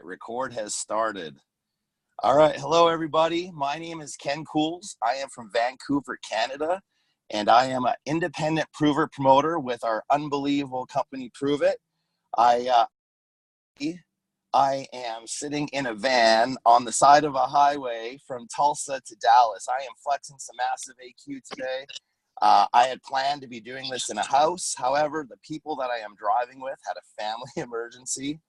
Record has started. All right. Hello, everybody. My name is Ken Cools. I am from Vancouver, Canada, and I am an independent prover promoter with our unbelievable company, Pruvit. I am sitting in a van on the side of a highway from Tulsa to Dallas. I am flexing some massive AQ today. I had planned to be doing this in a house. However, the people that I am driving with had a family emergency.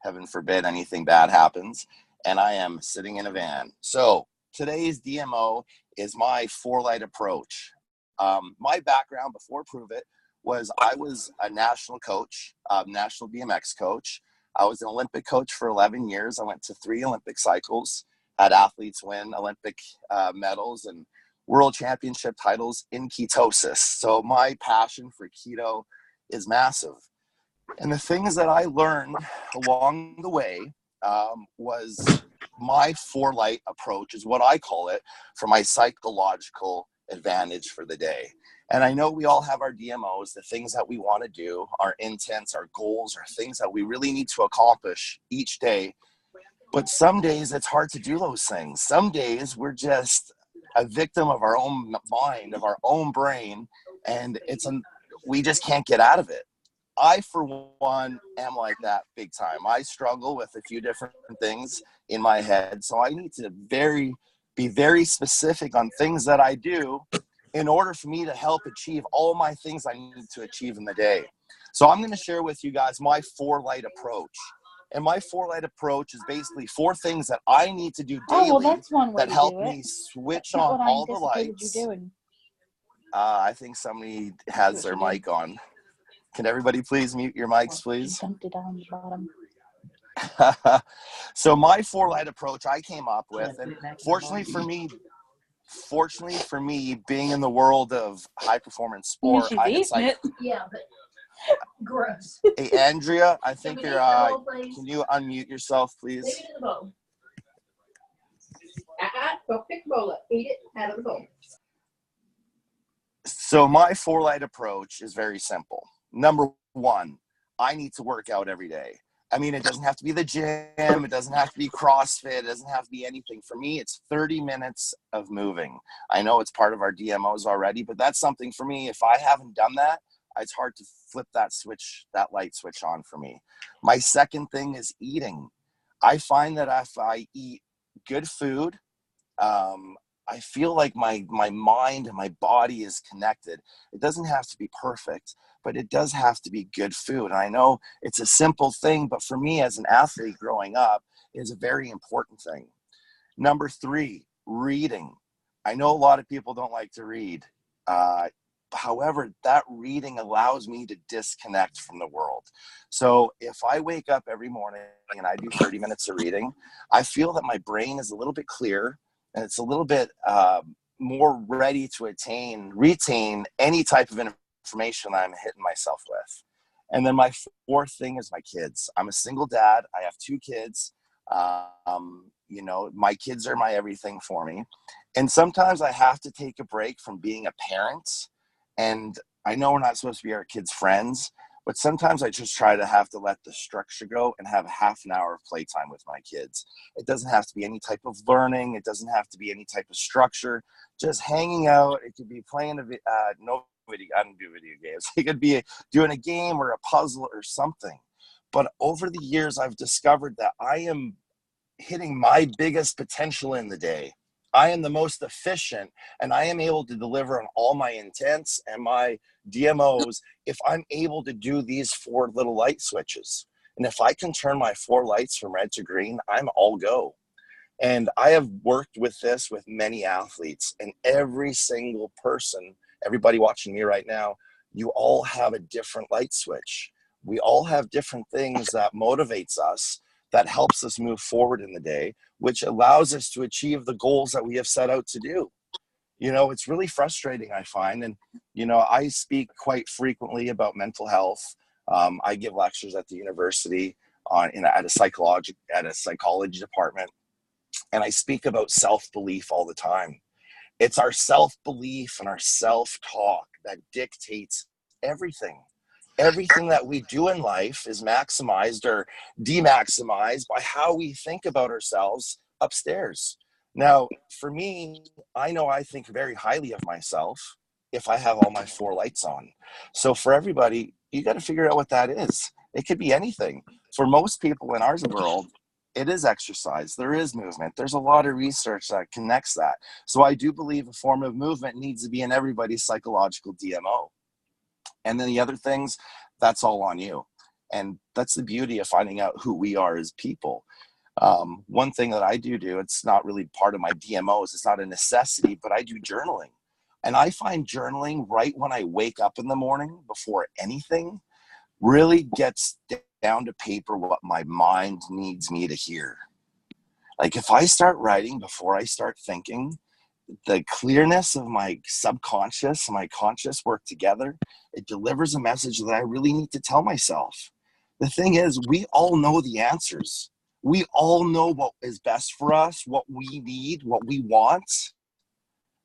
Heaven forbid anything bad happens. And I am sitting in a van. So today's DMO is my 4-light approach. My background before Pruvit was I was a national coach, national BMX coach. I was an Olympic coach for 11 years. I went to 3 Olympic cycles, had athletes win Olympic medals and world championship titles in ketosis. So my passion for keto is massive. And the things that I learned along the way was my 4-light approach is what I call it for my psychological advantage for the day. And I know we all have our DMOs, the things that we want to do, our intents, our goals, our things that we really need to accomplish each day. But some days it's hard to do those things. Some days we're just a victim of our own mind, of our own brain, and we just can't get out of it. I, for one, am like that big time. I struggle with a few different things in my head, so I need to be very specific on things that I do in order for me to help achieve all my things I need to achieve in the day. So I'm going to share with you guys my 4-light approach. And my 4-light approach is basically 4 things that I need to do daily that help me switch on all the lights. I think somebody has their mic on. Can everybody please mute your mics, please? Dumped it on the bottom. So my 4-light approach I came up with, and fortunately for me, being in the world of high performance sport, Yeah, but gross. Hey, Andrea, I think you're. Can you unmute yourself, please? Leave it in the bowl. Go pick the bowl up. Eat it out of the bowl. So my 4-light approach is very simple. Number 1, I need to work out every day. I mean, it doesn't have to be the gym. It doesn't have to be CrossFit. It doesn't have to be anything. For me, it's 30 minutes of moving. I know it's part of our DMOs already, but that's something for me. If I haven't done that, it's hard to flip that light switch on for me. My second thing is eating. I find that if I eat good food, I feel like my mind and my body is connected. It doesn't have to be perfect, but it does have to be good food. And I know it's a simple thing, but for me as an athlete growing up, it is a very important thing. Number 3, reading. I know a lot of people don't like to read. However, that reading allows me to disconnect from the world. So if I wake up every morning and I do 30 minutes of reading, I feel that my brain is a little bit clearer and it's a little bit more ready to retain any type of information that I'm hitting myself with. And then my 4th thing is my kids. I'm a single dad. I have 2 kids. My kids are my everything for me. And sometimes I have to take a break from being a parent. And I know we're not supposed to be our kids' friends, but sometimes I just have to let the structure go and have half an hour of playtime with my kids. It doesn't have to be any type of learning. It doesn't have to be any type of structure. Just hanging out. It could be playing I don't do video games. It could be doing a game or a puzzle or something. But over the years, I've discovered that I am hitting my biggest potential in the day. I am the most efficient, and I am able to deliver on all my intents and my DMOs if I'm able to do these 4 little light switches. And if I can turn my 4 lights from red to green, I'm all go. And I have worked with this with many athletes, and every single person, everybody watching me right now, you all have a different light switch. We all have different things that motivates us, that helps us move forward in the day, which allows us to achieve the goals that we have set out to do. It's really frustrating, I find. And, I speak quite frequently about mental health. I give lectures at the university at a psychology department. And I speak about self-belief all the time. It's our self-belief and our self-talk that dictates everything. everything that we do in life is maximized or demaximized by how we think about ourselves upstairs. Now, for me, I know I think very highly of myself if I have all my 4 lights on. So for everybody, you got to figure out what that is. It could be anything. For most people in our world, it is exercise. There is movement. There's a lot of research that connects that. So I do believe a form of movement needs to be in everybody's psychological DMO. And then the other things, that's all on you. And that's the beauty of finding out who we are as people. One thing that I do, it's not really part of my DMOs. It's not a necessity, but I do journaling. And I find journaling right when I wake up in the morning before anything really gets down to paper what my mind needs me to hear. Like if I start writing before I start thinking, the clearness of my subconscious and my conscious work together, it delivers a message that I really need to tell myself. The thing is, we all know the answers. We all know what is best for us, what we need, what we want.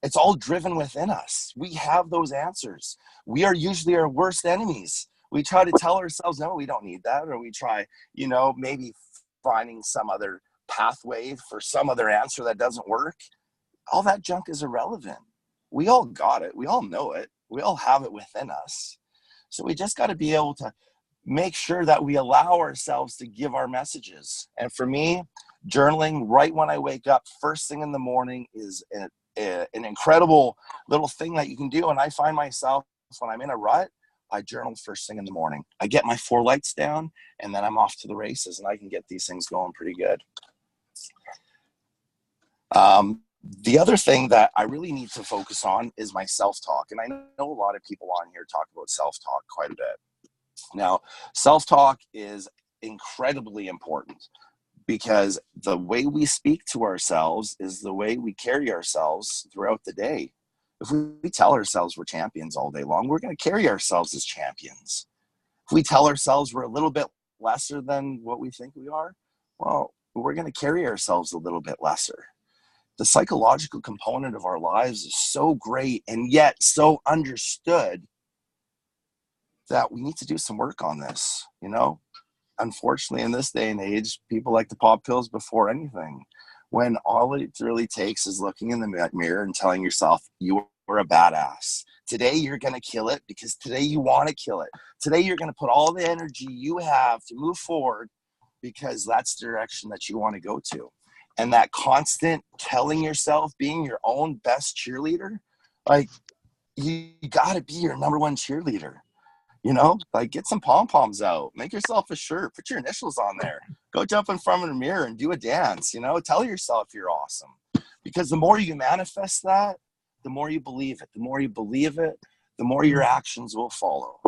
It's all driven within us. We have those answers. We are usually our worst enemies. We try to tell ourselves, no, we don't need that. Or we try, maybe finding some other pathway for some other answer that doesn't work. All that junk is irrelevant. We all got it. We all know it. We all have it within us. So we just got to be able to make sure that we allow ourselves to give our messages. And for me, journaling right when I wake up, first thing in the morning, is an incredible little thing that you can do. And I find myself, when I'm in a rut, I journal first thing in the morning. I get my 4 lights down, and then I'm off to the races, and I can get these things going pretty good. The other thing that I really need to focus on is my self-talk. And I know a lot of people on here talk about self-talk quite a bit. Now, self-talk is incredibly important because the way we speak to ourselves is the way we carry ourselves throughout the day. If we tell ourselves we're champions all day long, we're going to carry ourselves as champions. If we tell ourselves we're a little bit lesser than what we think we are, well, we're going to carry ourselves a little bit lesser. The psychological component of our lives is so great and yet so understood that we need to do some work on this. Unfortunately, in this day and age, people like to pop pills before anything, when all it really takes is looking in the mirror and telling yourself you are a badass. Today you're going to kill it because today you want to kill it. Today you're going to put all the energy you have to move forward because that's the direction that you want to go to. And that constant telling yourself, being your own best cheerleader, like you got to be your number one cheerleader. Like get some pom-poms out, make yourself a shirt, put your initials on there, go jump in front of a mirror and do a dance. Tell yourself you're awesome, because the more you manifest that, the more you believe it. The more you believe it, the more your actions will follow.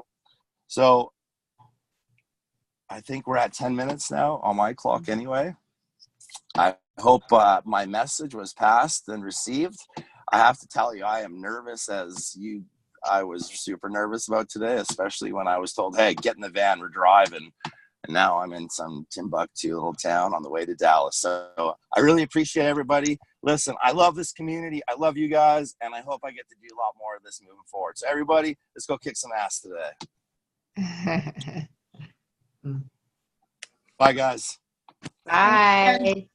So I think we're at 10 minutes now on my clock anyway. I hope my message was passed and received. I have to tell you, I am nervous I was super nervous about today, especially when I was told, hey, get in the van, we're driving. And now I'm in some Timbuktu little town on the way to Dallas. So I really appreciate everybody. Listen, I love this community. I love you guys. And I hope I get to do a lot more of this moving forward. So everybody, let's go kick some ass today. Bye, guys. Bye.